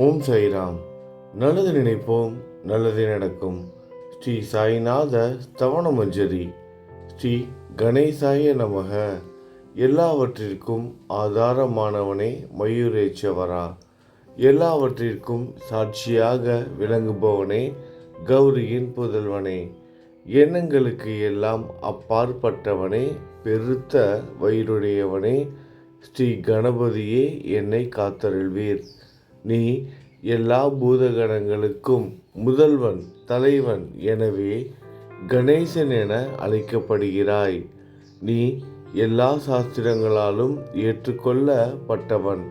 ஓம் சாய்ராம். நல்லது நினைப்போம், நல்லது நடக்கும். ஸ்ரீ சாய்நாத ஸ்தவன மஞ்சரி. ஸ்ரீ கணேசாய நமக. எல்லாவற்றிற்கும் ஆதாரமானவனே, மயூரேச்சவரா. எல்லாவற்றிற்கும் சாட்சியாக விளங்குபவனே, கௌரியின் புதல்வனே. எண்ணங்களுக்கு எல்லாம் அப்பாற்பட்டவனே, பெருத்த வயிறுடையவனே, ஸ்ரீ கணபதியே என்னை காத்தருள்வீர். நீ எல்லா பூதகணங்களுக்கும் முதல்வன், தலைவன். எனவே கணேசன் என அழைக்கப்படுகிறாய். நீ எல்லா சாஸ்திரங்களாலும் ஏற்றுக்கொள்ளப்பட்டவன்.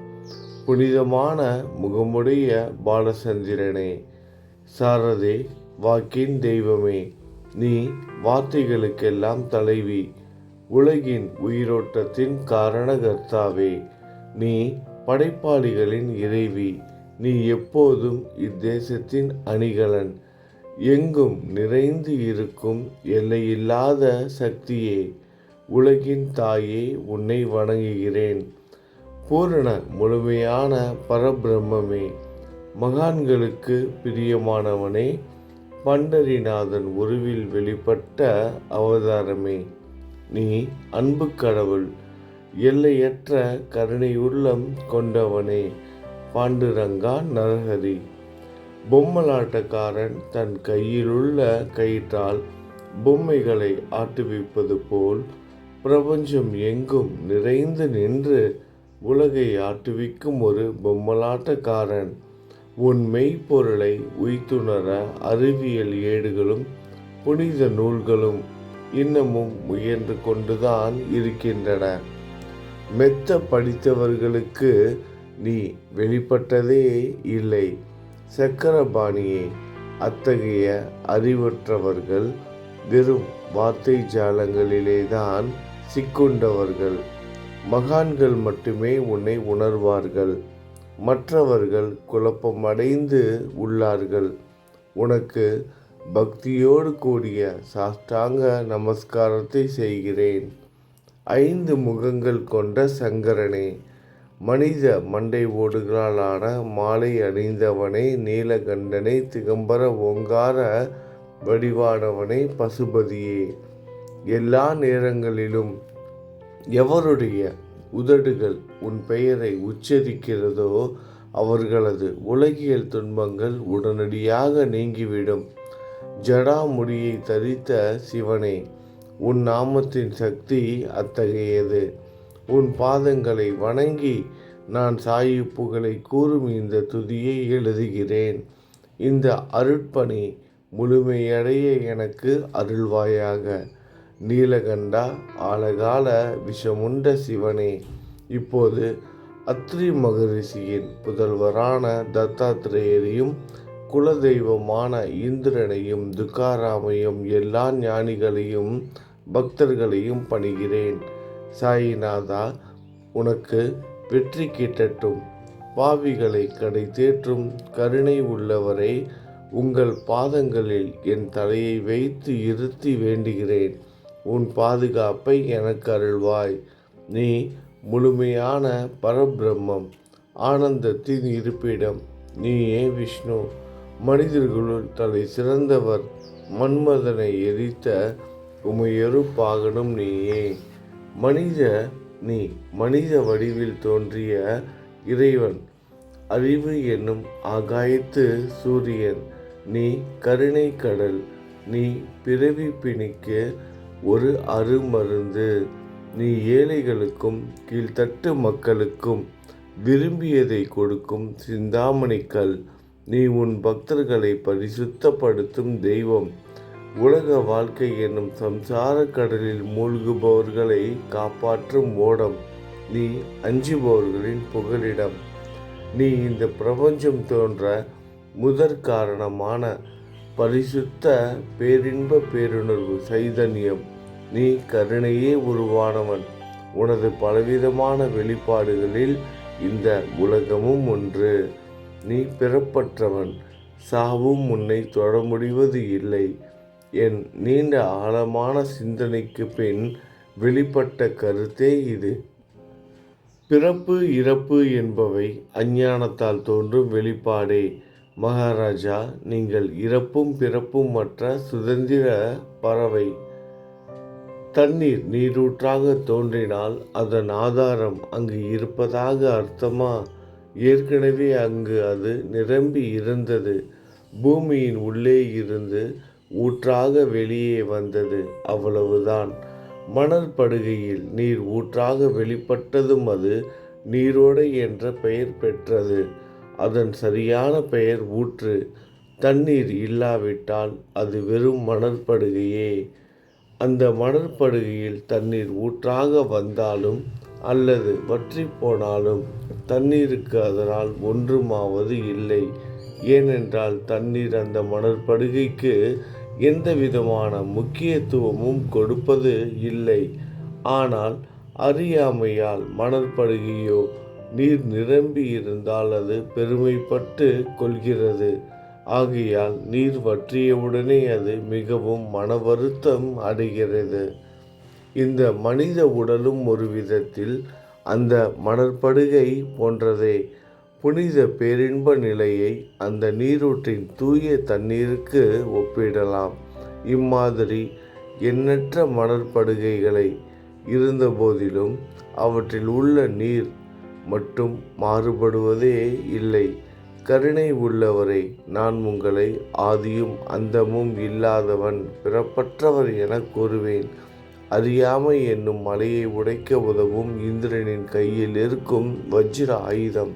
புனிதமான முகமுடைய பாலச்சந்திரனே, சாரதே, வாக்கின் தெய்வமே, நீ வார்த்தைகளுக்கெல்லாம் தலைவி, உலகின் உயிரோட்டத்தின் காரணகர்த்தாவே, நீ படைப்பாளிகளின் இறைவி, நீ எப்போதும் இத்தேசத்தின் அணிகலன், எங்கும் நிறைந்து இருக்கும் எல்லையில்லாத சக்தியே, உலகின் தாயே, உன்னை வணங்குகிறேன். பூரண முழுமையான பரபிரம்மே, மகான்களுக்கு பிரியமானவனே, பண்டரிநாதன் உருவில் வெளிப்பட்ட அவதாரமே, நீ அன்பு கடவுள், எல்லையற்ற கருணை உள்ளம் கொண்டவனே, பாண்டுரங்கா நரஹரி. பொம்மலாட்டக்காரன் தன் கையிலுள்ள கயிற்றால் பொம்மைகளை ஆட்டுவிப்பது போல் பிரபஞ்சம் எங்கும் நிறைந்து நின்று உலகை ஆட்டுவிக்கும் ஒரு பொம்மலாட்டக்காரன். உன் மெய்ப்பொருளை உய்த்துணர அறிவியல் ஏடுகளும் புனித நூல்களும் இன்னமும் முயன்று கொண்டுதான் இருக்கின்றன. மெத்த படித்தவர்களுக்கு நீ வெளிப்பட்டதே இல்லை. சக்கரபாணியே, அத்தகைய அறிவற்றவர்கள் வெறும் வார்த்தை ஜாலங்களிலேதான் சிக்குண்டவர்கள். மகான்கள் மட்டுமே உன்னை உணர்வார்கள். மற்றவர்கள் குழப்பமடைந்து உள்ளார்கள். உனக்கு பக்தியோடு கூடிய சாஷ்டாங்க நமஸ்காரத்தை செய்கிறேன். 5 முகங்கள் கொண்ட சங்கரனே, மனித மண்டை ஓடுகளாலான மாலை அணிந்தவனே, நீலகண்டனே, திகம்பர ஓங்கார வடிவானவனே, பசுபதியே, எல்லா நேரங்களிலும் எவருடைய உதடுகள் உன் பெயரை உச்சரிக்கிறதோ அவர்களது உலகியல் துன்பங்கள் உடனடியாக நீங்கிவிடும். ஜடாமுடியை தரித்த சிவனே, உன் நாமத்தின் சக்தி அத்தகையது. உன் பாதங்களை வணங்கி நான் சாயு புகழை கூறும் இந்த துதியை எழுதுகிறேன். இந்த அருட்பணி முழுமையடைய எனக்கு அருள்வாயாக. நீலகண்டா, ஆழகால விஷமுண்ட சிவனே, இப்போது அத்ரி மகரிஷியின் புதல்வரான தத்தாத்திரேயரையும் குலதெய்வமான இந்திரனையும் துக்காராமையும் எல்லா ஞானிகளையும் பக்தர்களையும் பணிகிறேன். சாயிநாதா, உனக்கு வெற்றி கிட்டட்டும். பாவிகளை கடை தேற்றும் கருணை உள்ளவரை, உங்கள் பாதங்களில் என் தலையை வைத்து இருத்தி வேண்டுகிறேன். உன் பாதுகாப்பை எனக்கு அருள்வாய். நீ முழுமையான பரபிரம்மம், ஆனந்தத்தின் இருப்பிடம். நீயே விஷ்ணு. மனிதர்களுள் தலை சிறந்தவர், மன்மதனை எரித்த உமையொரு பாகனும் நீயே. நீ மனித வடிவில் தோன்றிய இறைவன், அறிவு என்னும் ஆகாயத்து சூரியன். நீ கருணை கடல். நீ பிறவி பிணிக்கு ஒரு அருமருந்து. நீ ஏழைகளுக்கும் கீழ்த்தட்டு மக்களுக்கும் விரும்பியதை கொடுக்கும் சிந்தாமணிக்கல். நீ உன் பக்தர்களை பரிசுத்தப்படுத்தும் தெய்வம். உலக வாழ்க்கை என்னும் சம்சார கடலில் மூழ்குபவர்களை காப்பாற்றும் ஓடம். நீ அஞ்சுபவர்களின் புகலிடம். நீ இந்த பிரபஞ்சம் தோன்ற முதற் காரணமான பரிசுத்த பேரின்ப பேருணர்வு சைதன்யம். நீ கருணையே உருவானவன். உனது பலவிதமான வெளிப்பாடுகளில் இந்த உலகமும் ஒன்று. நீ பிறப்பற்றவன். சாவும் உன்னை தொட முடிவது இல்லை. என் நீண்ட ஆழமான சிந்தனைக்கு பின் வெளிப்பட்ட கருத்தே இது. பிறப்பு இறப்பு என்பவை அஞ்ஞானத்தால் தோன்றும் வெளிப்பாடே. மகாராஜா, நீங்கள் இறப்பும் பிறப்பும் மற்ற சுதந்திர பறவை. தண்ணீர் நீரூற்றாக தோன்றினால் அதன் ஆதாரம் அங்கு இருப்பதாக அர்த்தமா? ஏற்கனவே அங்கு அது நிரம்பி இருந்தது. பூமியின் உள்ளே இருந்து ஊற்றாக வெளியே வந்தது, அவ்வளவுதான். மணற்படுகையில் நீர் ஊற்றாக வெளிப்பட்டதும் அது நீரோடை என்ற பெயர் பெற்றது. அதன் சரியான பெயர் ஊற்று. தண்ணீர் இல்லாவிட்டால் அது வெறும் மணற்படுகையே. அந்த மணற்படுகையில் தண்ணீர் ஊற்றாக வந்தாலும் அல்லது வற்றி போனாலும் தண்ணீருக்கு அதனால் ஒன்றுமாவது இல்லை. ஏனென்றால் தண்ணீர் அந்த மணற்படுகைக்கு எந்த விதமான முக்கியத்துவமும் கொடுப்பது இல்லை. ஆனால் அறியாமையால் மணற்படுகையோ நீர் நிரம்பி இருந்தால் அது பெருமைப்பட்டு கொள்கிறது. ஆகையால் நீர் வற்றியவுடனே அது மிகவும் மன வருத்தம் அடைகிறது. இந்த மனித உடலும் ஒரு விதத்தில் அந்த மணற்படுகை போன்றதே. புனித பேரின்ப நிலையை அந்த நீரூற்றின் தூய தண்ணீருக்கு ஒப்பிடலாம். இம்மாதிரி எண்ணற்ற மணற்படுகைகளை இருந்தபோதிலும் அவற்றில் உள்ள நீர் மட்டும் மாறுபடுவதே இல்லை. கருணை உள்ளவரை, நான் உங்களை ஆதியும் அந்தமும் இல்லாதவன், பிறப்பற்றவர் என கூறுவேன். அறியாமை என்னும் மலையை உடைக்க உதவும் இந்திரனின் கையில் இருக்கும் வஜ்ர ஆயுதம்.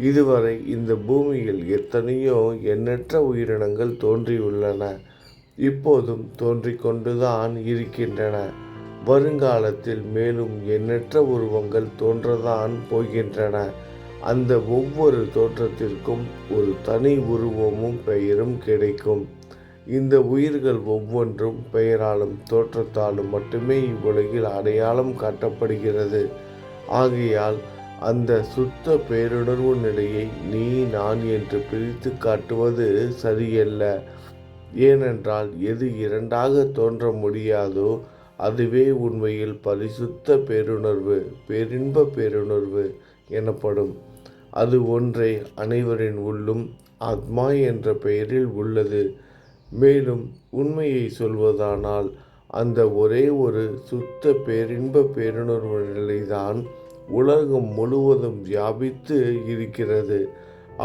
இதுவரை இந்த பூமியில் எத்தனையோ எண்ணற்ற உயிரினங்கள் தோன்றியுள்ளன. இப்போதும் தோன்றிக்கொண்டுதான் இருக்கின்றன. வருங்காலத்தில் மேலும் எண்ணற்ற உருவங்கள் தோன்றதான் போகின்றன. அந்த ஒவ்வொரு தோற்றத்திற்கும் ஒரு தனி உருவமும் பெயரும் கிடைக்கும். இந்த உயிர்கள் ஒவ்வொன்றும் பெயராலும் தோற்றத்தாலும் மட்டுமே இவ்வுலகில் அடையாளம் காட்டப்படுகிறது. ஆகையால் அந்த சுத்த பேருணர்வு நிலையை நீ நான் என்று பிரித்து காட்டுவது சரியல்ல. ஏனென்றால் எது இரண்டாக தோன்ற முடியாதோ அதுவே உண்மையில் பரிசுத்த பேருணர்வு, பேரின்ப பேருணர்வு எனப்படும். அது ஒன்றே அனைவரின் உள்ளும் ஆத்மா என்ற பெயரில் உள்ளது. மேலும் உண்மையை சொல்வதானால் அந்த ஒரே ஒரு சுத்த பேரின்ப பேருணர்வு நிலைதான் உலகம் முழுவதும் வியாபித்து இருக்கிறது.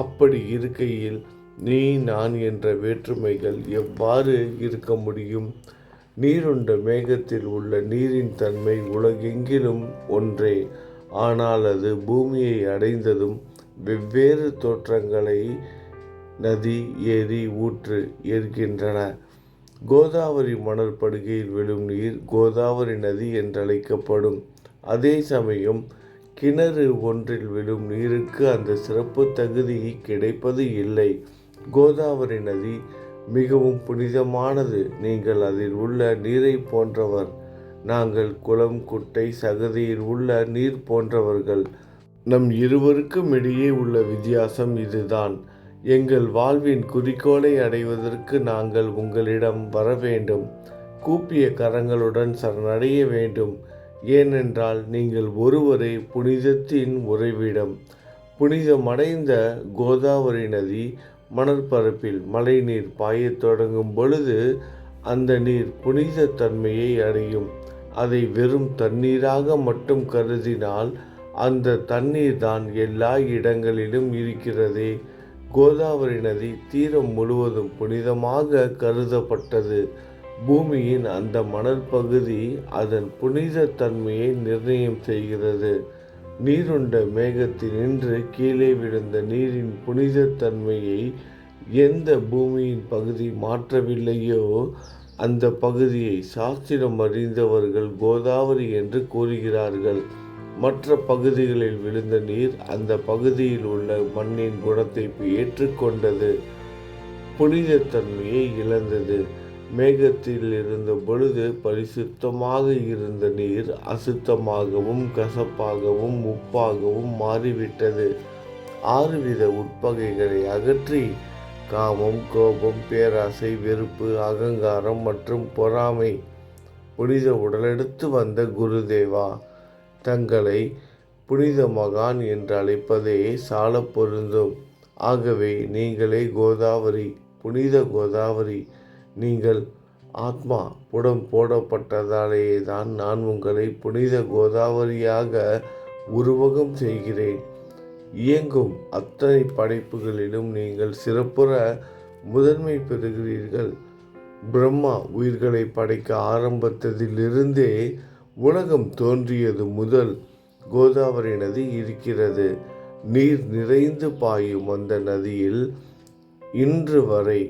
அப்படி இருக்கையில் நீ நான் என்ற வேற்றுமைகள் எவ்வாறு இருக்க முடியும்? நீருண்ட மேகத்தில் உள்ள நீரின் தன்மை உலகெங்கிலும் ஒன்றே. ஆனால் அது பூமியை அடைந்ததும் வெவ்வேறு தோற்றங்களை நதி, ஏரி, ஊற்று ஏற்கின்றன. கோதாவரி மணற்படுகையில் விழும் நீர் கோதாவரி நதி என்றழைக்கப்படும். அதே சமயம் கிணறு ஒன்றில் விழும் நீருக்கு அந்த சிறப்பு தகுதி கிடைப்பது இல்லை. கோதாவரி நதி மிகவும் புனிதமானது. நீங்கள் அதில் உள்ள நீரை போன்றவர். நாங்கள் குளம், குட்டை, சகதியில் உள்ள நீர் போன்றவர்கள். நம் இருவருக்கும் இடையே உள்ள வித்தியாசம் இதுதான். எங்கள் வாழ்வின் குறிக்கோளை அடைவதற்கு நாங்கள் உங்களிடம் வர வேண்டும். கூப்பிய கரங்களுடன் சரணடைய வேண்டும். ஏனென்றால் நீங்கள் ஒருவரே புனிதத்தின் உறைவிடம். புனிதமடைந்த கோதாவரி நதி மணற்பரப்பில் மழைநீர் பாயத் தொடங்கும் பொழுது அந்த நீர் புனித தன்மையை அடையும். அதை வெறும் தண்ணீராக மட்டும் கருதினால் அந்த தண்ணீர் தான் எல்லா இடங்களிலும் இருக்கிறதே. கோதாவரி நதி தீரம் முழுவதும் புனிதமாக கருதப்பட்டது. பூமியின் அந்த மணல் பகுதி அதன் புனித தன்மையை நிர்ணயம் செய்கிறது. நீருண்ட மேகத்தினின்று கீழே விழுந்த நீரின் புனித தன்மையை எந்த பூமியின் பகுதி மாற்றவில்லையோ அந்த பகுதியை சாஸ்திரம் அறிந்தவர்கள் கோதாவரி என்று கூறுகிறார்கள். மற்ற பகுதிகளில் விழுந்த நீர் அந்த பகுதியில் உள்ள மண்ணின் குணத்தை ஏற்றுக்கொண்டது, புனித தன்மையை இழந்தது. மேகத்தில் இருந்த பொழுது பரிசுத்தமாக இருந்த நீர் அசுத்தமாகவும் கசப்பாகவும் உப்பாகவும் மாறிவிட்டது. 6 வித உட்பகைகளை அகற்றி காமம், கோபம், பேராசை, வெறுப்பு, அகங்காரம் மற்றும் பொறாமை புனித உடலெடுத்து வந்த குருதேவா, தங்களை புனித மகான் என்று அழைப்பதே சால பொருந்தும். ஆகவே நீங்களே கோதாவரி, புனித கோதாவரி. நீங்கள் ஆத்மா புடம் போடப்பட்டதாலேதான் நான் உங்களை புனித கோதாவரியாக உருவகம் செய்கிறேன். இயங்கும் அத்தனை படைப்புகளிலும் நீங்கள் சிறப்புற முதன்மை பெறுகிறீர்கள். பிரம்மா உயிர்களை படைக்க ஆரம்பித்ததிலிருந்தே உலகம் தோன்றியது முதல் கோதாவரி நதி இருக்கிறது. நீர் நிறைந்து பாயும் அந்த நதியில் இன்று வரை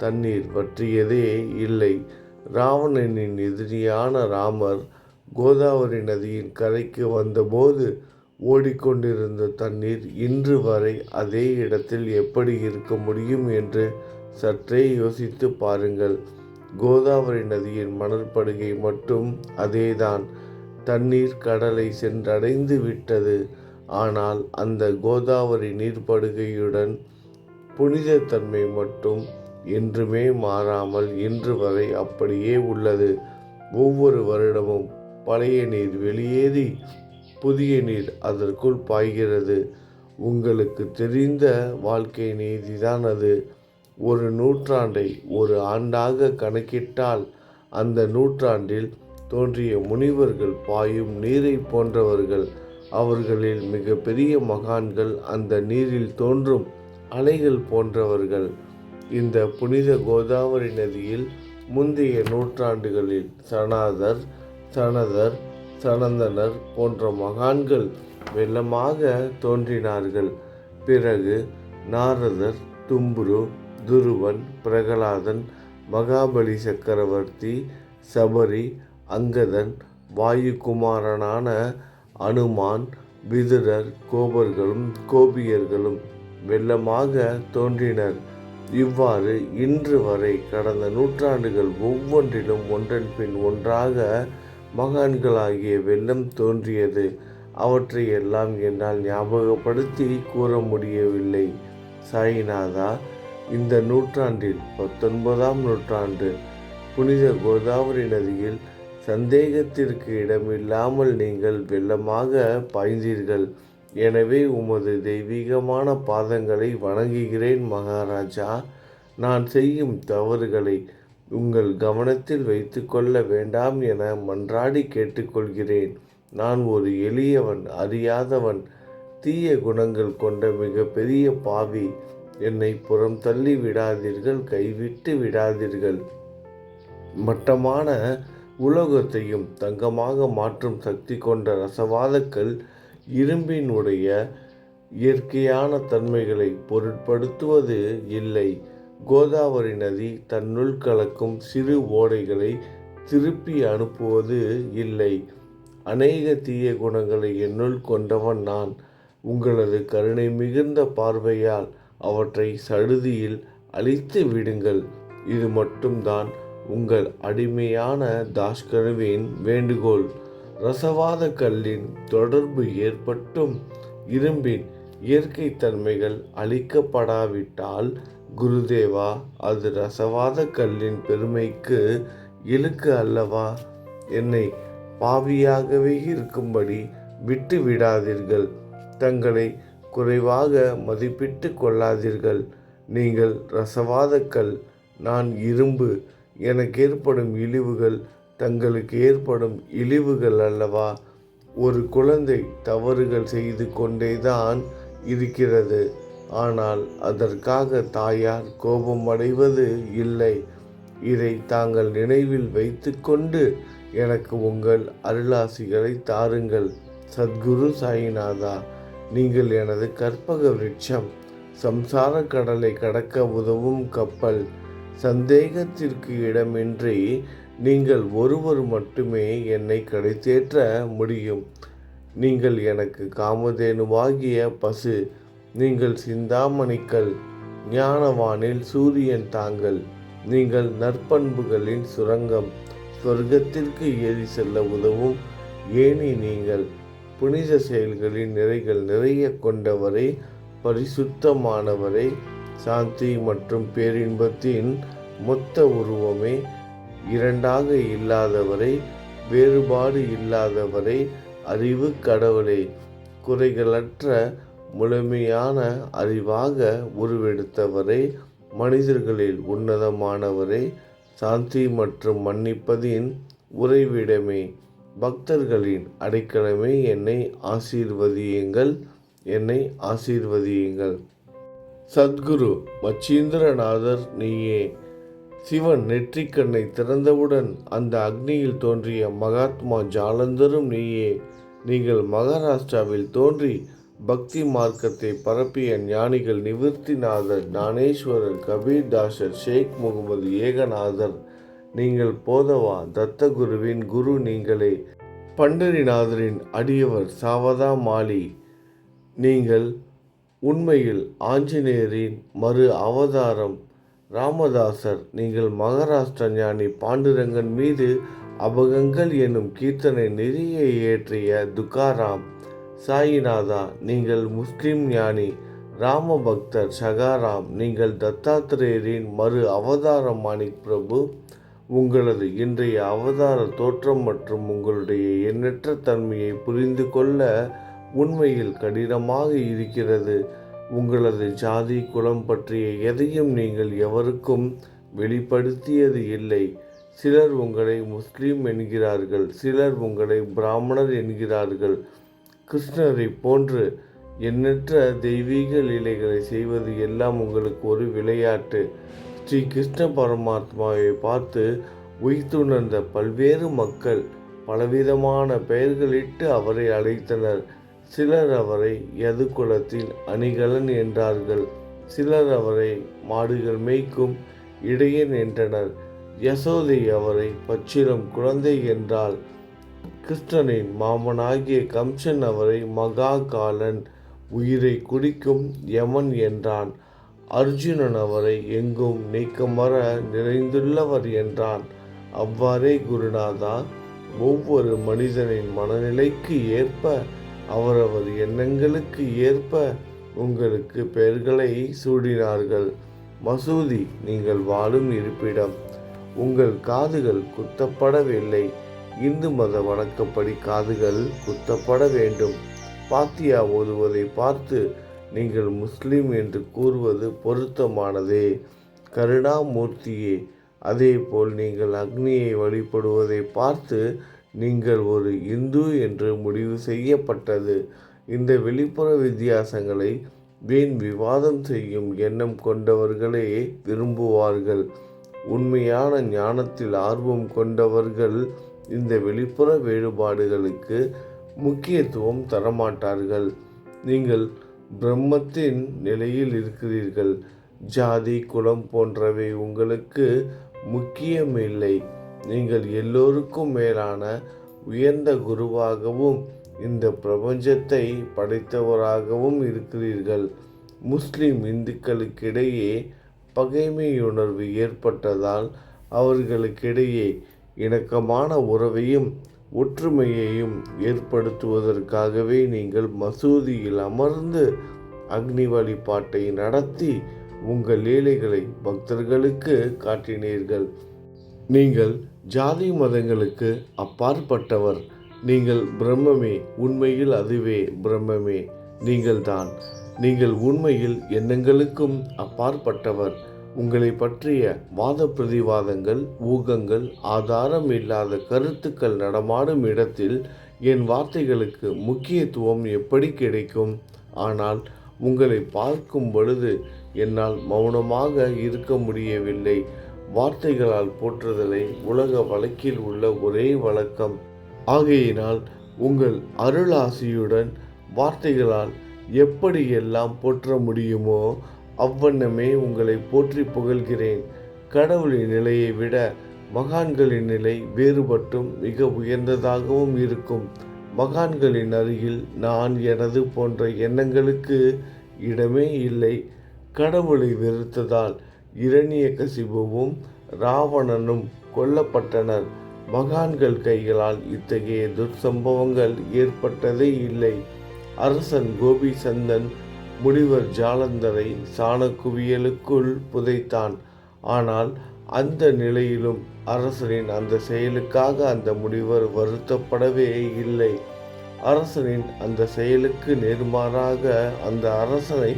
தண்ணீர் வற்றியதே இல்லை. ராவணனின் எதிரியான ராமர் கோதாவரி நதியின் கரைக்கு வந்தபோது ஓடிக்கொண்டிருந்த தண்ணீர் இன்று வரை அதே இடத்தில் எப்படி இருக்க முடியும் என்று சற்றே யோசித்து பாருங்கள். கோதாவரி நதியின் மணற்படுகை மட்டும் அதேதான். தண்ணீர் கடலை சென்றடைந்து விட்டது. ஆனால் அந்த கோதாவரி நீர்ப்படுகையுடன் புனித தன்மை மட்டும் என்றுமே மாறாமல் இன்று வரை அப்படியே உள்ளது. ஒவ்வொரு வருடமும் பழைய நீர் வெளியேறி புதிய நீர் அதற்குள் பாய்கிறது. உங்களுக்கு தெரிந்த வாழ்க்கை நீதிதான் அது. ஒரு நூற்றாண்டை ஒரு ஆண்டாக கணக்கிட்டால் அந்த நூற்றாண்டில் தோன்றிய முனிவர்கள் பாயும் நீரை போன்றவர்கள். அவர்களில் மிக பெரிய மகான்கள் அந்த நீரில் தோன்றும் அலைகள் போன்றவர்கள். இந்த புனித கோதாவரி நதியில் முந்தைய நூற்றாண்டுகளில் சனதர், சனந்தனர் போன்ற மகான்கள் வெள்ளமாக தோன்றினார்கள். பிறகு நாரதர், தும்புரு, துருவன், பிரகலாதன், மகாபலி சக்கரவர்த்தி, சபரி, அங்கதன், வாயுகுமாரனான அனுமான், விதுரர், கோபியர்களும் வெள்ளமாக தோன்றினர். இவ்வாறு இன்று வரை கடந்த நூற்றாண்டுகள் ஒவ்வொன்றிலும் ஒன்றன் பின் ஒன்றாக மகான்களாகிய வெள்ளம் தோன்றியது. அவற்றையெல்லாம் என்னால் ஞாபகப்படுத்தி கூற முடியவில்லை. சாயிநாதா, இந்த நூற்றாண்டில் 19ஆம் நூற்றாண்டு புனித கோதாவரி நதியில் சந்தேகத்திற்கு இடமில்லாமல் நீங்கள் வெள்ளமாக பாய்ந்தீர்கள். எனவே உமது தெய்வீகமான பாதங்களை வணங்குகிறேன் மகாராஜா. நான் செய்யும் தவறுகளை உங்கள் கவனத்தில் வைத்து கொள்ள வேண்டாம் என மன்றாடி கேட்டுக்கொள்கிறேன். நான் ஒரு எளியவன், அறியாதவன், தீய குணங்கள் கொண்ட மிக பெரிய பாவி. என்னை புறம் தள்ளி விடாதீர்கள், கைவிட்டு விடாதீர்கள். மட்டமான உலோகத்தையும் தங்கமாக மாற்றும் சக்தி கொண்ட ரசவாதக்கல் இரும்பினுடைய இயற்கையான தன்மைகளை பொருட்படுத்துவது இல்லை. கோதாவரி நதி தன்னுள் கலக்கும் சிறு ஓடைகளை திருப்பி அனுப்புவது இல்லை. அநேக தீய குணங்களை என்னுள் கொண்டவன் நான். உங்களது கருணை மிகுந்த பார்வையால் அவற்றை சடுதியில் அழித்து விடுங்கள். இது மட்டும்தான் உங்கள் அடிமையான தாஸ்கருவின் வேண்டுகோள். ரசவாத கல்லின் தொடர்பு ஏற்பட்டும் இரும்பின் இயற்கை தன்மைகள் அழிக்கப்படாவிட்டால் குருதேவா, அது ரசவாத கல்லின் பெருமைக்கு இழுக்கு அல்லவா? என்னை பாவியாகவே இருக்கும்படி விட்டு விடாதீர்கள். தங்களை குறைவாக மதிப்பிட்டு கொள்ளாதீர்கள். நீங்கள் ரசவாதக்கல், நான் இரும்பு. எனக்கு ஏற்படும் இழிவுகள் தங்களுக்கு ஏற்படும் இழிவுகள் அல்லவா? ஒரு குழந்தை தவறுகள் செய்து கொண்டேதான் இருக்கிறது. ஆனால் அதற்காக தாயார் கோபம் அடைவது இல்லை. இதை தாங்கள் நினைவில் வைத்து கொண்டு எனக்கு உங்கள் அருளாசிகளை தாருங்கள். சத்குரு சாயிநாதா, நீங்கள் எனது கற்பக விருட்சம், சம்சார கடலை கடக்க உதவும் கப்பல். சந்தேகத்திற்கு இடமின்றி நீங்கள் ஒருவர் மட்டுமே என்னை கடைத்தேற்ற முடியும். நீங்கள் எனக்கு காமதேனுவாகிய பசு. நீங்கள் சிந்தாமணிக்கல், ஞானவானில் சூரியன் தாங்கள். நீங்கள் நற்பண்புகளின் சுரங்கம், சொர்க்கத்திற்கு ஏறி செல்ல உதவும் ஏனி நீங்கள். புனித செயல்களின் நிறைகள் நிறைய கொண்டவரே, பரிசுத்தமானவரே, சாந்தி மற்றும் பேரின்பத்தின் மொத்த உருவமே, இரண்டாக இல்லாதவரே, வேறுபாடு இல்லாதவரே, அறிவு கடவுளே, குறைகளற்ற முழுமையான அறிவாக உருவெடுத்தவரே, மனிதர்களில் உன்னதமானவரே, சாந்தி மற்றும் மன்னிப்பதின் உறைவிடமே, பக்தர்களின் அடைக்கலமே, என்னை ஆசீர்வதியுங்கள். சத்குரு மச்சீந்திரநாதர் நீயே. சிவன் நெற்றிக்கண்ணை திறந்தவுடன் அந்த அக்னியில் தோன்றிய மகாத்மா ஜாலந்தரும் நீயே. நீங்கள் மகாராஷ்டிராவில் தோன்றி பக்தி மார்க்கத்தை பரப்பிய ஞானிகள் நிவிர்த்திநாதர், ஞானேஸ்வரர், கபீர்தாசர், ஷேக் முகமது ஏகநாதர். நீங்கள் போதவா தத்தகுருவின் குரு நீங்களே. பண்டரிநாதரின் அடியவர் சாவதா மாலி. நீங்கள் உண்மையில் ஆஞ்சநேயரின் மறு அவதாரம். ராமதாசர், நீங்கள் மகாராஷ்டிர ஞானி பாண்டுரங்கன் மீது அபகங்கள் என்னும் கீர்த்தனை நெறிய இயற்றிய துக்காராம். சாயிநாதா, நீங்கள் முஸ்லிம் ஞானி. ராம பக்தர் சகாராம், நீங்கள் தத்தாத்திரேயரின் மறு அவதாரம். மாணிக் பிரபு, உங்களது இன்றைய அவதார தோற்றம் மற்றும் உங்களுடைய எண்ணற்ற தன்மையை புரிந்து கொள்ள உண்மையில் கடினமாக இருக்கிறது. உங்களது ஜாதி குலம் பற்றிய எதையும் நீங்கள் எவருக்கும் வெளிப்படுத்தியது இல்லை. சிலர் உங்களை முஸ்லீம் என்கிறார்கள், சிலர் உங்களை பிராமணர் என்கிறார்கள். கிருஷ்ணரை போன்று எண்ணற்ற தெய்வீக லீலைகளை செய்வது எல்லாம் உங்களுக்கு ஒரு விளையாட்டு. ஸ்ரீ கிருஷ்ண பரமாத்மாவை பார்த்து உய்த்துணர்ந்த பல்வேறு மக்கள் பலவிதமான பெயர்களிட்டு அவரை அழைத்தனர். சிலர் அவரை யதுகுலத்தின் அணிகலன் என்றார்கள், சிலர் அவரை மாடுகள் மேய்க்கும் இடையன் என்றனர். யசோதை அவரை பச்சிளம் குழந்தை என்றாள். கிருஷ்ணனின் மாமனாகிய கம்சன் அவரை மகா காலன், உயிரை குடிக்கும் யமன் என்றான். அர்ஜுனன் அவரை எங்கும் நீக்கமர நிறைந்துள்ளவர் என்றான். அவ்வாறே குருநாதா, ஒவ்வொரு மனிதனின் மனநிலைக்கு ஏற்ப, அவரவர் எண்ணங்களுக்கு ஏற்ப உங்களுக்கு பெயர்களை சூடினார்கள். மசூதி நீங்கள் வாழும் இருப்பிடம். உங்கள் காதுகள் குத்தப்படவில்லை. இந்து மத வழக்கப்படி காதுகள் குத்தப்பட வேண்டும். பாத்தியா ஓதுவதை பார்த்து நீங்கள் முஸ்லிம் என்று கூறுவது பொருத்தமானதே. கருணாமூர்த்தியே, அதேபோல் நீங்கள் அக்னியை வழிபடுவதை பார்த்து நீங்கள் ஒரு இந்து என்று முடிவு செய்யப்பட்டது. இந்த வெளிப்புற வித்தியாசங்களை வீண் விவாதம் செய்யும் எண்ணம் கொண்டவர்களே விரும்புவார்கள். உண்மையான ஞானத்தில் ஆர்வம் கொண்டவர்கள் இந்த வெளிப்புற வேறுபாடுகளுக்கு முக்கியத்துவம் தரமாட்டார்கள். நீங்கள் பிரம்மத்தின் நிலையில் இருக்கிறீர்கள். ஜாதி குலம் போன்றவை உங்களுக்கு முக்கியமில்லை. நீங்கள் எல்லோருக்கும் மேலான உயர்ந்த குருவாகவும் இந்த பிரபஞ்சத்தை படைத்தவராகவும் இருக்கிறீர்கள். முஸ்லிம் இந்துக்களுக்கிடையே பகைமையுணர்வு ஏற்பட்டதால் அவர்களுக்கிடையே இணக்கமான உறவையும் ஒற்றுமையையும் ஏற்படுத்துவதற்காகவே நீங்கள் மசூதியில் அமர்ந்து அக்னி வழிபாட்டை நடத்தி உங்கள் லீலைகளை பக்தர்களுக்கு காட்டினீர்கள். நீங்கள் ஜாதி மதங்களுக்கு அப்பாற்பட்டவர். நீங்கள் பிரம்மமே. உண்மையில் அதுவே பிரம்மமே நீங்கள்தான். நீங்கள் உண்மையில் எண்ணங்களுக்கும் அப்பாற்பட்டவர். உங்களை பற்றிய வாத பிரதிவாதங்கள், ஊகங்கள், ஆதாரம் இல்லாத கருத்துக்கள் நடமாடும் இடத்தில் என் வார்த்தைகளுக்கு முக்கியத்துவம் எப்படி கிடைக்கும்? ஆனால் உங்களை பார்க்கும் பொழுது என்னால் மௌனமாக இருக்க முடியவில்லை. வார்த்தைகளால் போற்றுதலை உலக வழக்கில் உள்ள ஒரே வழக்கம். ஆகையினால் உங்கள் அருளாசியுடன் வார்த்தைகளால் எப்படியெல்லாம் போற்ற முடியுமோ அவ்வண்ணமே உங்களை போற்றி புகழ்கிறேன். கடவுளின் நிலையை விட மகான்களின் நிலை வேறுபட்டும் மிக உயர்ந்ததாகவும் இருக்கும். மகான்களின் அருகில் நான், எனது போன்ற எண்ணங்களுக்கு இடமே இல்லை. கடவுளை வெறுத்ததால் இரணியகசிபுவும் ராவணனும் கொல்லப்பட்டனர். மகான்கள் கைகளால் இத்தகைய துர்சம்பவங்கள் ஏற்பட்டதே இல்லை. அரசன் கோபிசந்தன் முனிவர் ஜாலந்தரை சாணக்குவியலுக்குள் புதைத்தான். ஆனால் அந்த நிலையிலும் அரசனின் அந்த செயலுக்காக அந்த முனிவர் வருத்தப்படவே இல்லை. அரசனின் அந்த செயலுக்கு நேர்மாறாக அந்த அரசனை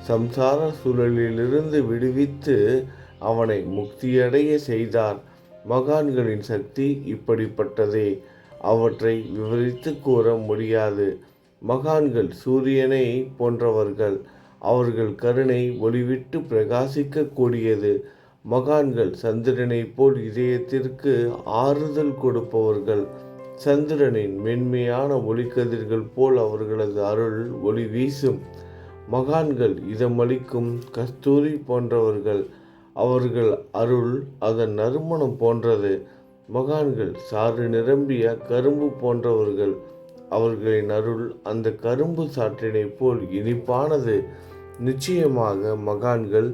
சம்சார சூழலிலிருந்து விடுவித்து அவனை முக்தியடைய செய்தார். மகான்களின் சக்தி இப்படிப்பட்டதே. அவற்றை விவரித்து கூற முடியாது. மகான்கள் சூரியனை போன்றவர்கள். அவர்கள் கருணை ஒளிவிட்டு பிரகாசிக்க கூடியது. மகான்கள் சந்திரனை போல் இதயத்திற்கு ஆறுதல் கொடுப்பவர்கள். சந்திரனின் மென்மையான ஒளிக்கதிர்கள் போல் அவர்களது அருள் ஒளி வீசும். மகான்கள் இதமளிக்கும் கஸ்தூரி போன்றவர்கள். அவர்கள் அருள் அதன் நறுமணம் போன்றது. மகான்கள் சாறு நிரம்பிய கரும்பு போன்றவர்கள். அவர்களின் அருள் அந்த கரும்பு சாற்றினை போல் இனிப்பானது. நிச்சயமாக மகான்கள்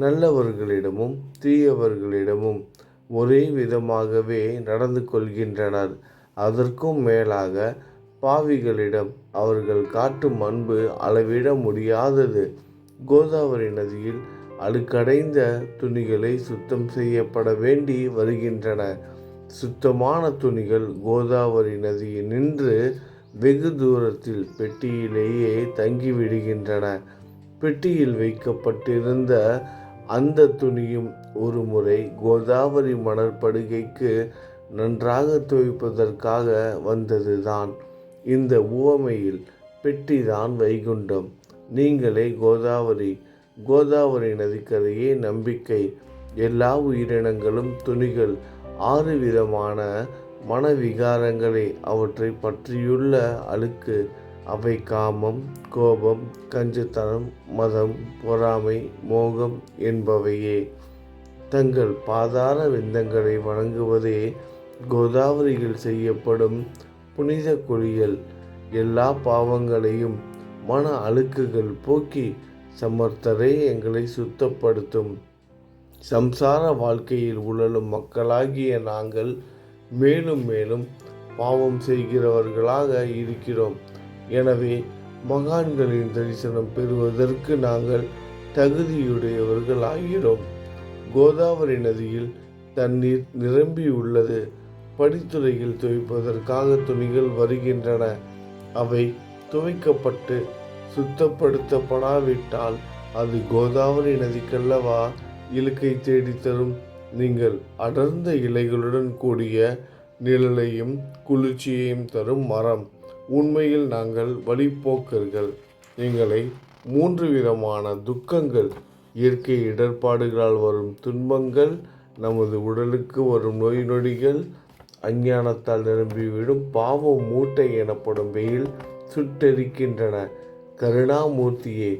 நல்லவர்களிடமும் தீயவர்களிடமும் ஒரே விதமாகவே நடந்து கொள்கின்றனர். அதற்கும் மேலாக பாவிகளிடம் அவர்கள் காட்டும் அன்பு அளவிட முடியாதது. கோதாவரி நதியில் அழுக்கடைந்த துணிகளை சுத்தம் செய்யப்பட வேண்டி வருகின்றன. சுத்தமான துணிகள் கோதாவரி நதியில் நின்று வெகு தூரத்தில் பெட்டியிலேயே தங்கிவிடுகின்றன. பெட்டியில் வைக்கப்பட்டிருந்த அந்த துணியும் ஒரு முறை கோதாவரி மணற்படுகைக்கு நன்றாக துவைப்பதற்காக வந்ததுதான். இந்த உவமையில் பெட்டிதான் வைகுண்டம். நீங்களே கோதாவரி. கோதாவரி நதிக்கரையே நம்பிக்கை. எல்லா உயிரினங்களும் துணிகள். 6 விதமான மனவிகாரங்களே அவற்றை பற்றியுள்ள அழுக்கு. அவை காமம், கோபம், கஞ்சத்தனம், மதம், பொறாமை, மோகம் என்பவையே. தங்கள் பாதார விந்தங்களை வணங்குவதே கோதாவரியில் செய்யப்படும் புனித குளியல். எல்லா பாவங்களையும் மன அழுக்குகள் போக்கி சமர்த்தரே எங்களை சுத்தப்படுத்தும். சம்சார வாழ்க்கையில் உழலும் மக்களாகிய நாங்கள் மேலும் மேலும் பாவம் செய்கிறவர்களாக இருக்கிறோம். எனவே மகான்களின் தரிசனம் பெறுவதற்கு நாங்கள் தகுதியுடையவர்கள் ஆகிறோம். கோதாவரி நதியில் தண்ணீர் நிரம்பி உள்ளது. படித்துறையில் துவைப்பதற்காக துணிகள் வருகின்றன. அவை துவைக்கப்பட்டு சுத்தப்படுத்தப்படாவிட்டால் அது கோதாவரி நதிக்கல்லவா இழுக்கை தேடித்தரும். நீங்கள் அடர்ந்த இலைகளுடன் கூடிய நிழலையும் குளிர்ச்சியையும் தரும் மரம். உண்மையில் நாங்கள் வழிப்போக்கர்கள். எங்களை 3 விதமான துக்கங்கள், இயற்கை இடர்பாடுகளால் வரும் துன்பங்கள், நமது உடலுக்கு வரும் நோய் நொடிகள், அஞ்ஞானத்தால் நிரம்பிவிடும் பாவ மூட்டை எனப்படும் வெயில் சுட்டெரிக்கின்றன. கருணாமூர்த்தியே,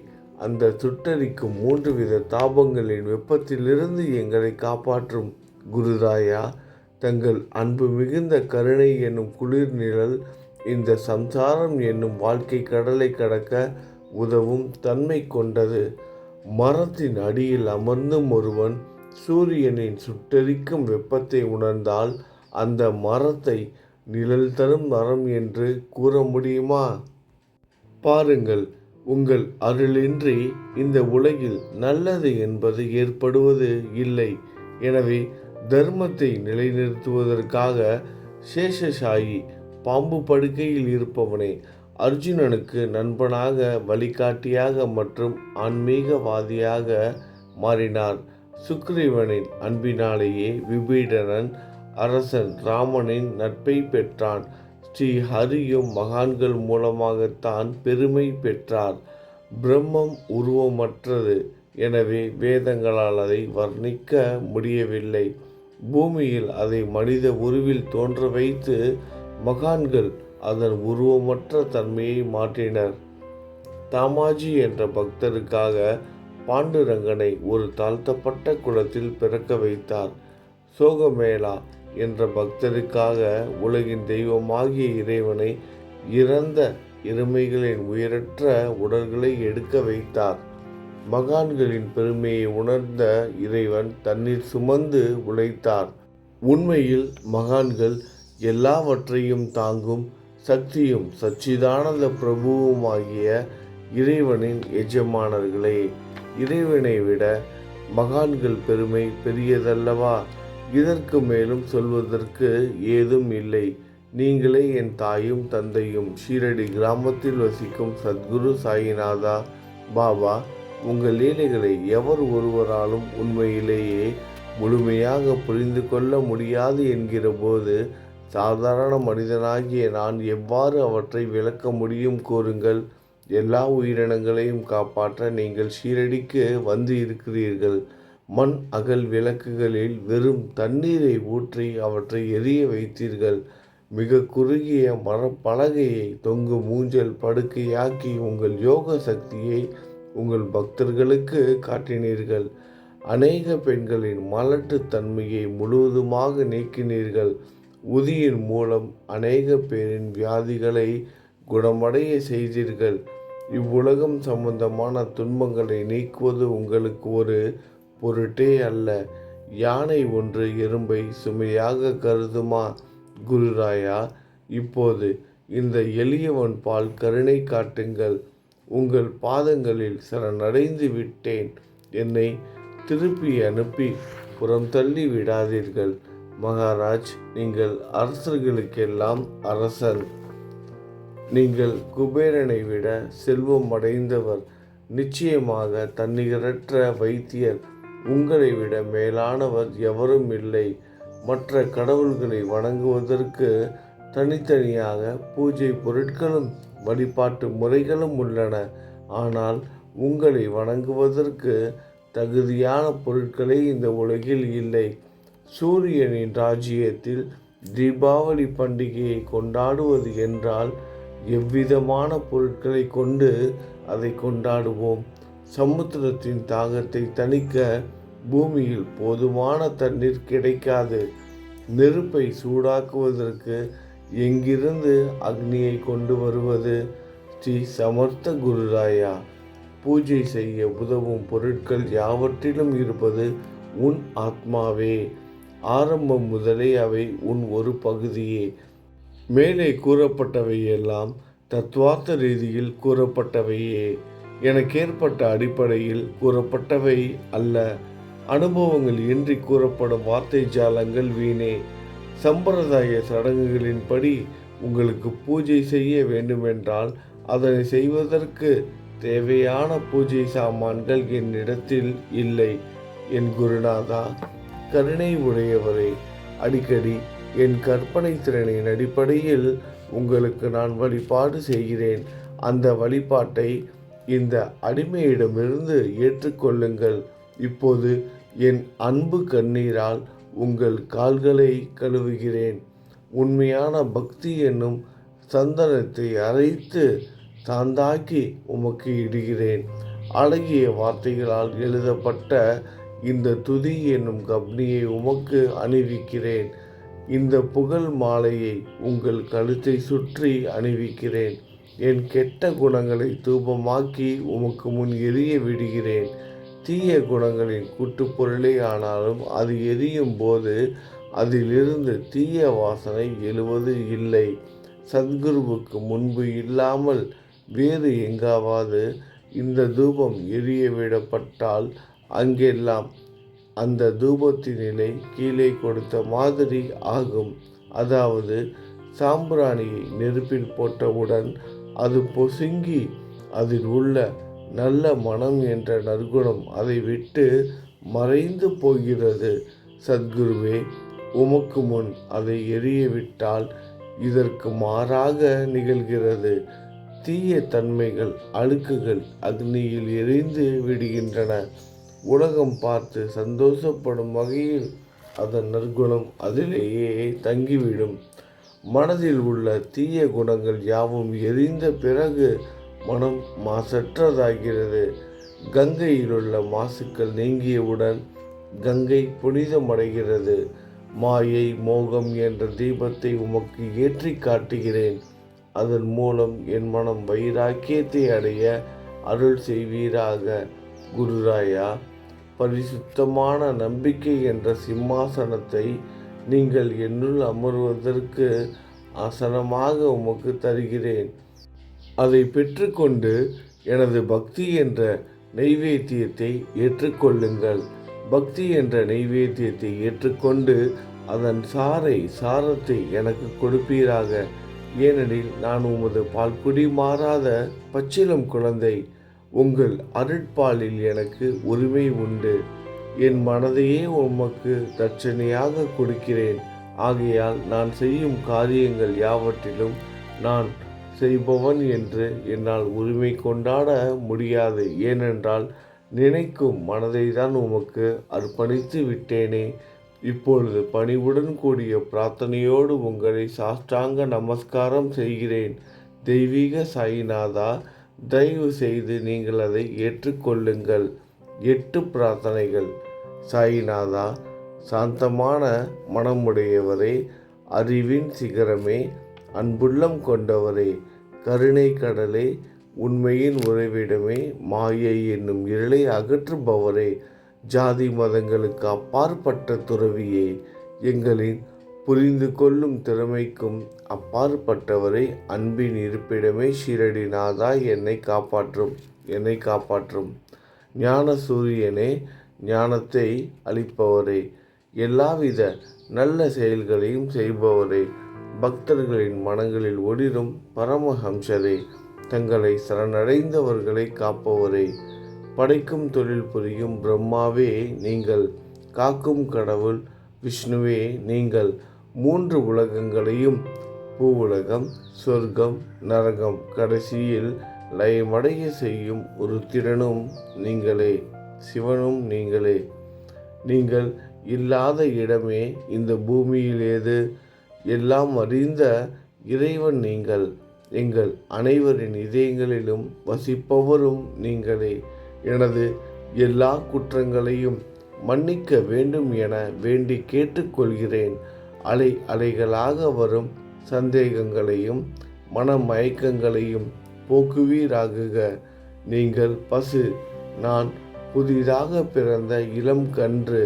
அந்த சுட்டெரிக்கும் 3 வித தாபங்களின் வெப்பத்திலிருந்து எங்களை காப்பாற்றும் குருதாயா. தங்கள் அன்பு மிகுந்த கருணை என்னும் குளிர் நிழல் இந்த சம்சாரம் என்னும் வாழ்க்கை கடலை கடக்க உதவும் தன்மை கொண்டது. மரத்தின் அடியில் அமர்ந்தும் ஒருவன் சூரியனின் சுட்டெரிக்கும் வெப்பத்தை உணர்ந்தால் அந்த மரத்தை நிழல் தரும் மரம் என்று கூற முடியுமா? பாருங்கள், உங்கள் அருளின்றி இந்த உலகில் நல்லது என்பது ஏற்படுவது இல்லை. எனவே தர்மத்தை நிலைநிறுத்துவதற்காக சேஷசாயி பாம்பு படுக்கையில் இருப்பவனே அர்ஜுனனுக்கு நண்பனாக, வழிகாட்டியாக மற்றும் ஆன்மீகவாதியாக மாறினார். சுக்ரீவனின் அன்பினாலேயே விபீடனன் அரசன் ராமனின் நட்பை பெற்றான். ஸ்ரீ ஹரியும் மகான்கள் மூலமாகத்தான் பெருமை பெற்றார். பிரம்மம் உருவமற்றது. எனவே வேதங்களால் அதை வர்ணிக்க முடியவில்லை. பூமியில் அதை மனித உருவில் தோன்ற வைத்து மகான்கள் அதன் உருவமற்ற தன்மையை மாற்றினர். தாமாஜி என்ற பக்தருக்காக பாண்டுரங்கனை ஒரு தாழ்த்தப்பட்ட குலத்தில் பிறக்க வைத்தார். சோகமேளா என்ற பக்தருக்காக உலகின் தெய்வமாகிய இறைவனை இறந்த எருமைகளின் உயிரற்ற உடல்களை எடுக்க வைத்தார். மகான்களின் பெருமையை உணர்ந்த இறைவன் தண்ணீர் சுமந்து உழைத்தார். உண்மையில் மகான்கள் எல்லாவற்றையும் தாங்கும் சக்தியும் சச்சிதானந்த பிரபுவுமாகிய இறைவனின் எஜமானர்களே. இறைவனை விட மகான்கள் பெருமை பெரியதல்லவா? இதற்கு மேலும் சொல்வதற்கு ஏதும் இல்லை. நீங்களே என் தாயும் தந்தையும். ஷீரடி கிராமத்தில் வசிக்கும் சத்குரு சாயிநாதா பாபா, உங்கள் லீலைகளை எவர் ஒருவராலும் உண்மையிலேயே முழுமையாக புரிந்து கொள்ள முடியாது என்கிற போது சாதாரண மனிதனாகிய நான் எவ்வாறு அவற்றை விளக்க முடியும் கூறுங்கள். எல்லா உயிரினங்களையும் காப்பாற்ற நீங்கள் ஷீரடிக்கு வந்து இருக்கிறீர்கள். மண் அகல் விளக்குகளில் வெறும் தண்ணீரை ஊற்றி அவற்றை எரிய வைத்தீர்கள். மிக குறுகிய மரப்பலகையை தொங்கு மூஞ்சல் படுக்கையாக்கி உங்கள் யோக சக்தியை உங்கள் பக்தர்களுக்கு காட்டினீர்கள். அநேக பெண்களின் மலட்டுத்தன்மையை முழுவதுமாக நீக்கினீர்கள். உதியின் மூலம் அநேக பேரின் வியாதிகளை குணமடைய செய்தீர்கள். இவ்வுலகம் சம்பந்தமான துன்பங்களை நீக்குவது உங்களுக்கு ஒரு பொருட்டே அல்ல. யானை ஒன்று எறும்பை சுமையாக கருதுமா? குருராயா, இப்போது இந்த எளியவன் பால் கருணை காட்டுங்கள். உங்கள் பாதங்களில் சரணடைந்து விட்டேன். என்னை திருப்பி அனுப்பி புறம் தள்ளி விடாதீர்கள். மகாராஜ், நீங்கள் அரசர்களுக்கெல்லாம் அரசன். நீங்கள் குபேரனை விட செல்வம் அடைந்தவர். நிச்சயமாக தன்னிகரற்ற வைத்தியர். உங்களை விட மேலானவர் எவரும் இல்லை. மற்ற கடவுள்களை வணங்குவதற்கு தனித்தனியாக பூஜை பொருட்களும் வழிபாட்டு முறைகளும் உள்ளன. ஆனால் உங்களை வணங்குவதற்கு தகுதியான பொருட்களே இந்த உலகில் இல்லை. சூரியனின் ராஜ்யத்தில் தீபாவளி பண்டிகையை கொண்டாடுவது என்றால் எவ்விதமான பொருட்களை கொண்டு அதை கொண்டாடுவோம்? சமுத்திரத்தின் தாகத்தை தணிக்க பூமியில் போதுமான தண்ணீர் கிடைக்காது. நெருப்பை சூடாக்குவதற்கு எங்கிருந்து அக்னியை கொண்டு வருவது? ஸ்ரீ சமர்த்த குருராயா, பூஜை செய்ய உதவும் பொருட்கள் யாவற்றிலும் இருப்பது உன் ஆத்மாவே. ஆரம்பம் முதலே அவை உன் ஒரு பகுதியே. மேலே கூறப்பட்டவையெல்லாம் தத்துவார்த்த ரீதியில் கூறப்பட்டவையே. எனக்கேற்பட்ட அடிப்படையில் கூறப்பட்டவை அல்ல. அனுபவங்கள் இன்றி கூறப்படும் வார்த்தை ஜாலங்கள் வீணே. சம்பிரதாய சடங்குகளின்படி உங்களுக்கு பூஜை செய்ய வேண்டுமென்றால் அதனை செய்வதற்கு தேவையான பூஜை சாமான்கள் என்னிடத்தில் இல்லை. என் குருநாதா, கருணை உடையவரே, அடிக்கடி என் கற்பனை திறனின் அடிப்படையில் உங்களுக்கு நான் வழிபாடு செய்கிறேன். அந்த வழிபாட்டை இந்த அடிமையிடமிருந்து ஏற்றுக்கொள்ளுங்கள். இப்போது என் அன்பு கண்ணீரால் உங்கள் கால்களை கழுவுகிறேன். உண்மையான பக்தி என்னும் சந்தனத்தை அரைத்து சாந்தாக்கி உமக்கு இடுகிறேன். அழகிய வார்த்தைகளால் எழுதப்பட்ட இந்த துதி என்னும் கப்னியை உமக்கு அணிவிக்கிறேன். இந்த புகழ் மாலையை உங்கள் கழுத்தை சுற்றி அணிவிக்கிறேன். என் கெட்ட குணங்களை தூபமாக்கி உமக்கு முன் எரிய விடுகிறேன். தீய குணங்களின் கூட்டுப்பொருளே ஆனாலும் அது எரியும் போது அதிலிருந்து தீய வாசனை எழுவது இல்லை. சத்குருவுக்கு முன்பு இல்லாமல் வேறு எங்காவது இந்த தூபம் எரிய விடப்பட்டால் அங்கெல்லாம் அந்த தூபத்தின் நிலை கீழே கொடுத்த மாதிரி ஆகும். அதாவது சாம்பிராணியை நெருப்பில் போட்டவுடன் அது பொசுங்கி அதில் உள்ள நல்ல மனம் என்ற நற்குணம் அதை விட்டு மறைந்து போகிறது. சத்குருவே, உமக்கு முன் அதை எரியவிட்டால் இதற்கு மாறாக நிகழ்கிறது. தீய தன்மைகள், அழுக்குகள் அக்னியில் எரிந்து விடுகின்றன. உலகம் பார்த்து சந்தோஷப்படும் வகையில் அதன் நற்குணம் அதிலேயே தங்கிவிடும். மனதில் உள்ள தீய குணங்கள் யாவும் எரிந்த பிறகு மனம் மாசற்றதாகிறது. கங்கையிலுள்ள மாசுக்கள் நீங்கியவுடன் கங்கை புனிதமடைகிறது. மாயை மோகம் என்ற தீபத்தை உமக்கு ஏற்றி காட்டுகிறேன். அதன் மூலம் என் மனம் வைராக்கியத்தை அடைய அருள் செய்வீராக. குருராயா, பரிசுத்தமான நம்பிக்கை என்ற சிம்மாசனத்தை நீங்கள் என்னுள் அமர்வதற்கு ஆசனமாக உமக்கு தருகிறேன். அதை பெற்றுக்கொண்டு எனது பக்தி என்ற நைவேத்தியத்தை ஏற்றுக்கொள்ளுங்கள். பக்தி என்ற நைவேத்தியத்தை ஏற்றுக்கொண்டு அதன் சாரத்தை எனக்கு கொடுப்பீராக. ஏனெனில் நான் உமது பால்குடி மாறாத பச்சிளம் குழந்தை. உங்கள் அருட்பாலில் எனக்கு உரிமை உண்டு. என் மனதையே உமக்கு தட்சணையாக கொடுக்கிறேன். ஆகையால் நான் செய்யும் காரியங்கள் யாவற்றிலும் நான் செய்பவன் என்று என்னால் உரிமை கொண்டாட முடியாது. ஏனென்றால் நினைக்கும் மனதை தான் உமக்கு அர்ப்பணித்து விட்டேனே. இப்பொழுது பணிவுடன் கூடிய பிரார்த்தனையோடு உங்களை சாஷ்டாங்க நமஸ்காரம் செய்கிறேன். தெய்வீக சாயிநாதா, தயவு செய்து நீங்கள் அதை ஏற்றுக்கொள்ளுங்கள். 8 பிரார்த்தனைகள். சாயிநாதா, சாந்தமான மனமுடையவரே, அறிவின் சிகரமே, அன்புள்ளம் கொண்டவரே, கருணை கடலே, உண்மையின் உறைவிடமே, மாயை என்னும் இருளை அகற்றுபவரே, ஜாதி மதங்களுக்கு அப்பாற்பட்ட துறவியே, எங்களின் புரிந்து கொள்ளும் திறமைக்கும் அப்பாற்பட்டவரை, அன்பின் இருப்பிடமே, ஷீரடிநாதா, என்னை காப்பாற்றும். ஞான சூரியனே, ஞானத்தை அளிப்பவரே, எல்லாவித நல்ல செயல்களையும் செய்பவரே, பக்தர்களின் மனங்களில் ஒளிரும் பரமஹம்சரே, தங்களை சரணடைந்தவர்களை காப்பவரே, படைக்கும் தொழில் புரியும் பிரம்மாவே, நீங்கள் காக்கும் கடவுள் விஷ்ணுவே, நீங்கள் 3 உலகங்களையும், பூவுலகம், சொர்க்கம், நரகம், கடைசியில் லயமடைய செய்யும் ருத்திரனும் நீங்களே, சிவனும் நீங்களே. நீங்கள் இல்லாத இடமே இந்த பூமியில் ஏது? எல்லாம் அறிந்த இறைவன் நீங்கள். எங்கள் அனைவரின் இதயங்களிலும் வசிப்பவரும் நீங்களே. எனது எல்லா குற்றங்களையும் மன்னிக்க வேண்டும் என வேண்டி கேட்டுக்கொள்கிறேன். அலைகளாக வரும் சந்தேகங்களையும் மனமயக்கங்களையும் போக்குவீராகுக. நீங்கள் பசு, நான் புதிதாக பிறந்த இளம் கன்று.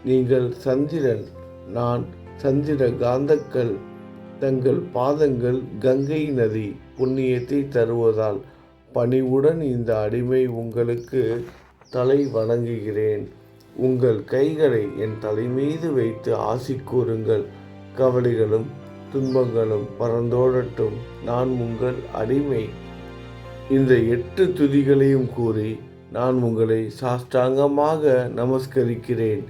நீங்கள் சந்திரன், நான் சந்திர காந்தக்கல். தங்கள் பாதங்கள் கங்கை நதி புண்ணியத்தை தருவதால் பணிவுடன் இந்த அடிமை உங்களுக்கு தலை வணங்குகிறேன். உங்கள் கைகளை என் தலைமீது வைத்து ஆசி கூறுங்கள். கவலைகளும் துன்பங்களும் பறந்தோடட்டும். நான் உங்கள் அடிமை. இந்த 8 துதிகளையும் கூறி நான் உங்களை சாஷ்டாங்கமாக நமஸ்கரிக்கிறேன்.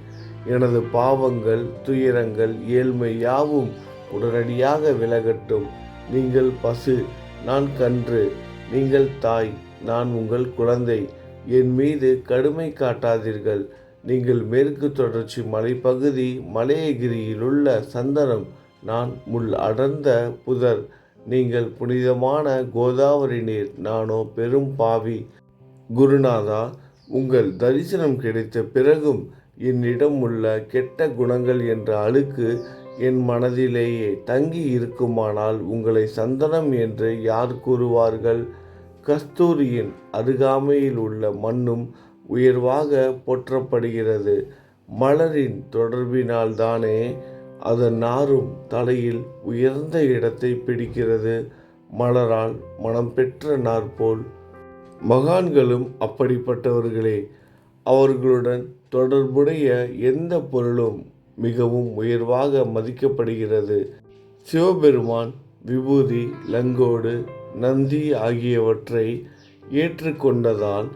எனது பாவங்கள், துயரங்கள், ஏழ்மை யாவும் உடனடியாக விலகட்டும். நீங்கள் பசு, நான் கன்று. நீங்கள் தாய், நான் உங்கள் குழந்தை. என் மீது கடுமை காட்டாதீர்கள். நீங்கள் மேற்கு தொடர்ச்சி மலைப்பகுதி மலையகிரியிலுள்ள சந்தனம், நான் முள் அடர்ந்த புதர். நீங்கள் புனிதமான கோதாவரி நீர், நானோ பெரும் பாவி. குருநாதா, உங்கள் தரிசனம் கிடைத்த பிறகும் என்னிடம் உள்ள கெட்ட குணங்கள் என்ற அழுக்கு என் மனதிலேயே தங்கி இருக்குமானால் உங்களை சந்தனம் என்று யார் கூறுவார்கள்? கஸ்தூரியின் அருகாமையில் உள்ள மண்ணும் உயர்வாக போற்றப்படுகிறது. மலரின் தொடர்பினால்தானே அதன் நாரும் தலையில் உயர்ந்த இடத்தை பிடிக்கிறது. மலரால் மனம் பெற்ற நார் போல் மகான்களும் அப்படிப்பட்டவர்களே. அவர்களுடன் தொடர்புடைய எந்த பொருளும் மிகவும் உயர்வாக மதிக்கப்படுகிறது. சிவபெருமான் விபூதி, லங்கோடு, நந்தி ஆகியவற்றை ஏற்றுக்கொண்டதால்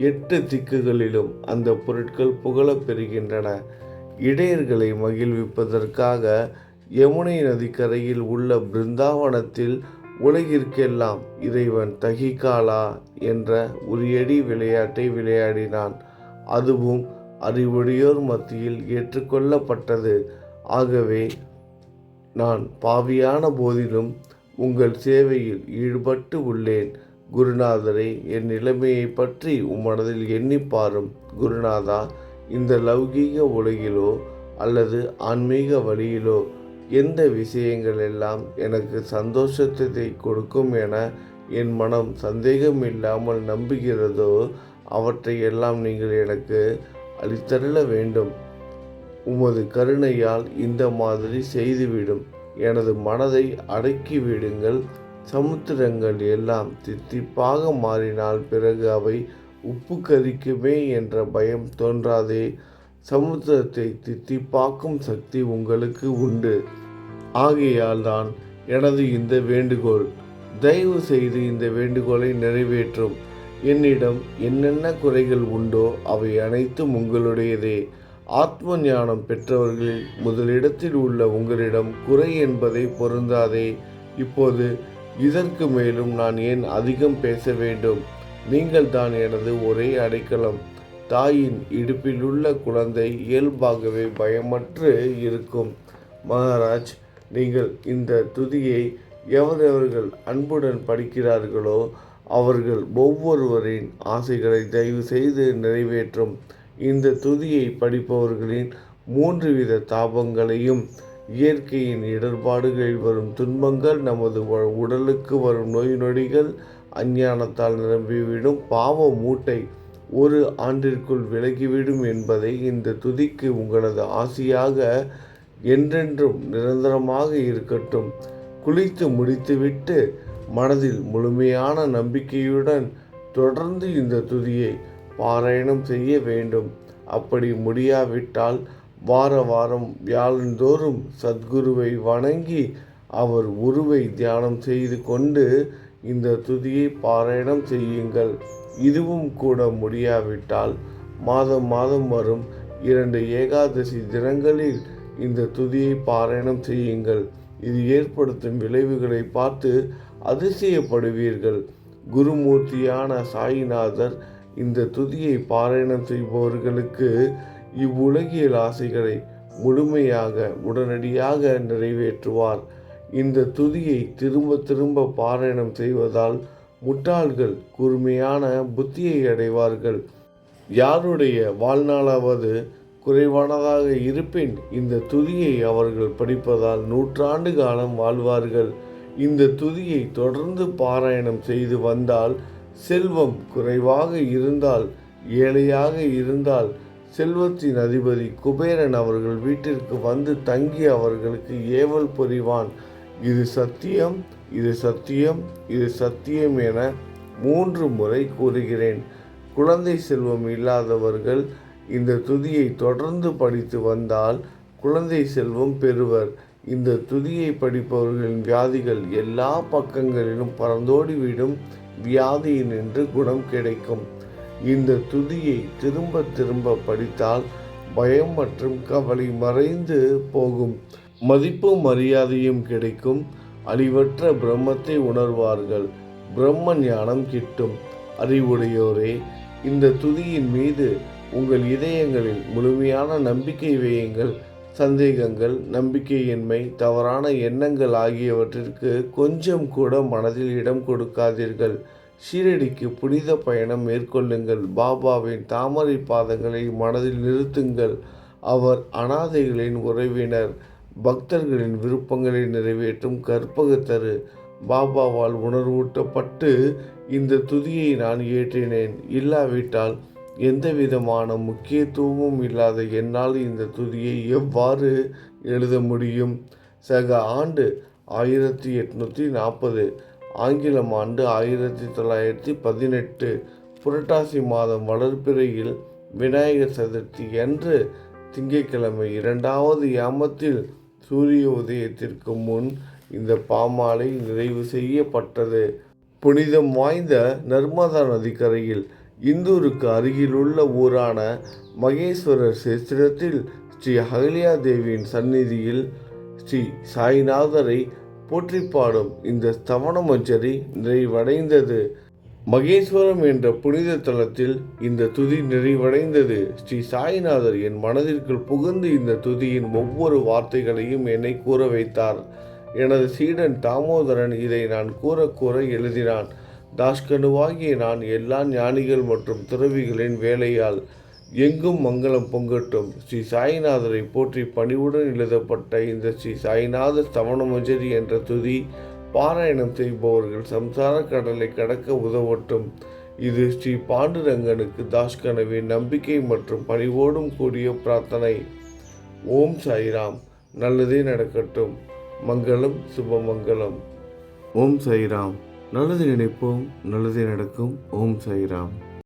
8 திக்குகளிலும் அந்த பொருட்கள் புகழப் பெறுகின்றன. இடையர்களை மகிழ்விப்பதற்காக யமுனை நதிக்கரையில் உள்ள பிருந்தாவனத்தில் உலகிற்கெல்லாம் இறைவன் தகிகாலா என்ற உரியடி விளையாட்டை விளையாடினான். அதுவும் அறிவுடையோர் மத்தியில் ஏற்றுக்கொள்ளப்பட்டது. ஆகவே நான் பாவியான போதிலும் உங்கள் சேவையில் ஈடுபட்டு உள்ளேன். குருநாதரே, என் நிலைமையை பற்றி உம்மனதில் எண்ணிப்பாரும். குருநாதா, இந்த லௌகீக உலகிலோ அல்லது ஆன்மீக வழியிலோ எந்த விஷயங்கள் எல்லாம் எனக்கு சந்தோஷத்தை கொடுக்கும் என என் மனம் சந்தேகம் இல்லாமல் நம்புகிறதோ அவற்றை எல்லாம் நீங்கள் எனக்கு அளித்தருள வேண்டும். உமது கருணையால் இந்த மாதிரி செய்துவிடும். எனது மனதை அடக்கிவிடுங்கள். சமுத்திரங்கள் எல்லாம் தித்திப்பாக மாறினால் பிறகு அவை உப்பு கரிக்குமே என்ற பயம் தோன்றாதே. சமுத்திரத்தை தித்திப்பாக்கும் சக்தி உங்களுக்கு உண்டு. ஆகையால் தான் எனது இந்த வேண்டுகோள். தயவு செய்து இந்த வேண்டுகோளை நிறைவேற்றும். என்னிடம் என்னென்ன குறைகள் உண்டோ அவை அனைத்தும் உங்களுடையதே. ஆத்ம ஞானம் பெற்றவர்களில் முதலிடத்தில் உள்ள உங்களிடம் குறை என்பதை பொருந்தாதே. இப்போது இதற்கு மேலும் நான் ஏன் அதிகம் பேச வேண்டும்? நீங்கள் தான் எனது ஒரே அடைக்கலம். தாயின் இடுப்பில் உள்ள குழந்தை இயல்பாகவே பயமற்று இருக்கும். மகாராஜ், நீங்கள் இந்த துதியை எவரவர்கள் அன்புடன் படிக்கிறார்களோ அவர்கள் ஒவ்வொருவரின் ஆசைகளை தயவு செய்து நிறைவேற்றும். இந்த துதியை படிப்பவர்களின் 3 வித தாபங்களையும், இயற்கையின் இடர்பாடுகளில் வரும் துன்பங்கள், நமது உடலுக்கு வரும் நோய் நொடிகள், அஞ்ஞானத்தால் நிரம்பிவிடும் பாவ மூட்டை 1 ஆண்டிற்குள் விலகிவிடும் என்பதை இந்த துதிக்கு உங்களது ஆசியாக என்றென்றும் நிரந்தரமாக இருக்கட்டும். குளித்து முடித்துவிட்டு மனதில் முழுமையான நம்பிக்கையுடன் தொடர்ந்து இந்த துதியை பாராயணம் செய்ய வேண்டும். அப்படி முடியாவிட்டால் வார வாரம் வியாழந்தோறும் சத்குருவை வணங்கி அவர் உருவை தியானம் செய்து கொண்டு இந்த துதியை பாராயணம் செய்யுங்கள். இதுவும் கூட முடியாவிட்டால் மாதம் மாதம் வரும் 2 ஏகாதசி தினங்களில் இந்த துதியை பாராயணம் செய்யுங்கள். இது ஏற்படுத்தும் விளைவுகளை பார்த்து அதிசயப்படுவீர்கள். குருமூர்த்தியான சாயிநாதர் இந்த துதியை பாராயணம் செய்பவர்களுக்கு இவ்வுலகியல் ஆசைகளை முழுமையாக உடனடியாக நிறைவேற்றுவார். இந்த துதியை திரும்ப திரும்ப பாராயணம் செய்வதால் முட்டாள்கள் கூர்மையான புத்தியை அடைவார்கள். யாருடைய வாழ்நாளாவது குறைவானதாக இருப்பின் இந்த துதியை அவர்கள் படிப்பதால் 100 ஆண்டு காலம் வாழ்வார்கள். இந்த துதியை தொடர்ந்து பாராயணம் செய்து வந்தால் செல்வம் குறைவாக இருந்தால், ஏழையாக இருந்தால், செல்வத்தின் அதிபதி குபேரன் அவர்கள் வீட்டிற்கு வந்து தங்கி அவர்களுக்கு ஏவல் புரிவான். இது சத்தியம், இது சத்தியம், இது சத்தியம் என 3 முறை கூறுகிறேன். குழந்தை செல்வம் இல்லாதவர்கள் இந்த துதியை தொடர்ந்து படித்து வந்தால் குழந்தை செல்வம் பெறுவர். இந்த துதியை படிப்பவர்களின் வியாதிகள் எல்லா பக்கங்களிலும் பறந்தோடிவிடும். வியாதியினின்று குணம் கிடைக்கும். இந்த துதியை திரும்ப திரும்ப படித்தால் பயம் மற்றும் கவலை மறைந்து போகும். மதிப்பும் மரியாதையும் கிடைக்கும். அழிவற்ற பிரம்மத்தை உணர்வார்கள். பிரம்ம ஞானம் கிட்டும். அறிவுடையோரே, இந்த துதியின் மீது உங்கள் இதயங்களில் முழுமையான நம்பிக்கை வையுங்கள். சந்தேகங்கள், நம்பிக்கையின்மை, தவறான எண்ணங்கள் ஆகியவற்றிற்கு கொஞ்சம் கூட மனதில் இடம் கொடுக்காதீர்கள். ஷீரடிக்கு புனித பயணம் மேற்கொள்ளுங்கள். பாபாவின் தாமரை பாதங்களை மனதில் நிறுத்துங்கள். அவர் அனாதைகளின் உறவினர், பக்தர்களின் விருப்பங்களை நிறைவேற்றும் கற்பகத்தரு. பாபாவால் உணர்வூட்டப்பட்டு இந்த துதியை நான் இயற்றினேன். இல்லாவிட்டால் எந்த விதமான முக்கியத்துவமும் இல்லாத என்னால் இந்த துதியை எவ்வாறு எழுத முடியும்? சக ஆண்டு 1840, ஆங்கிலம் ஆண்டு 1918, புரட்டாசி மாதம் வளர்பிறையில் விநாயகர் சதுர்த்தி அன்று திங்கட்கிழமை 2வது யாமத்தில் சூரிய உதயத்திற்கு முன் இந்த பாமாலை நிறைவு செய்யப்பட்டது. புனிதம் வாய்ந்த நர்மதா நதிக்கரையில் இந்தூருக்கு அருகிலுள்ள ஊரான மகேஸ்வரர் சேத்திரத்தில் ஸ்ரீ அகல்யா தேவியின் சந்நிதியில் ஸ்ரீ சாய்நாதரை போற்றி பாடும் இந்த ஸ்தவன மஞ்சரி நிறைவடைந்தது. மகேஸ்வரம் என்ற புனித தலத்தில் இந்த துதி நிறைவடைந்தது. ஸ்ரீ சாய்நாதர் என் மனதிற்குள் புகுந்து இந்த துதியின் ஒவ்வொரு வார்த்தைகளையும் என்னை கூற வைத்தார். எனது சீடன் தாமோதரன் இதை நான் கூற எழுதினான். தாஷ்கனுவாகிய நான் எல்லா ஞானிகள் மற்றும் துறவிகளின் வேலையால் எங்கும் மங்களம் பொங்கட்டும். ஸ்ரீ சாய்நாதரை போற்றி பணிவுடன் எழுதப்பட்ட இந்த ஸ்ரீ சாய்நாத ஸ்தவன மஞ்சரி என்ற துதி பாராயணம் செய்பவர்கள் சம்சார கடலை கடக்க உதவட்டும். இது ஸ்ரீ பாண்டுரங்கனுக்கு தாஷ்கனுவின் நம்பிக்கை மற்றும் பணிவோடும் கூடிய பிரார்த்தனை. ஓம் சாய்ராம். நல்லதே நடக்கட்டும். மங்களம், சுபமங்கலம். ஓம் சாய்ராம். நல்லது நினைப்போம், நல்லதே நடக்கும். ஓம் சாய்ராம்.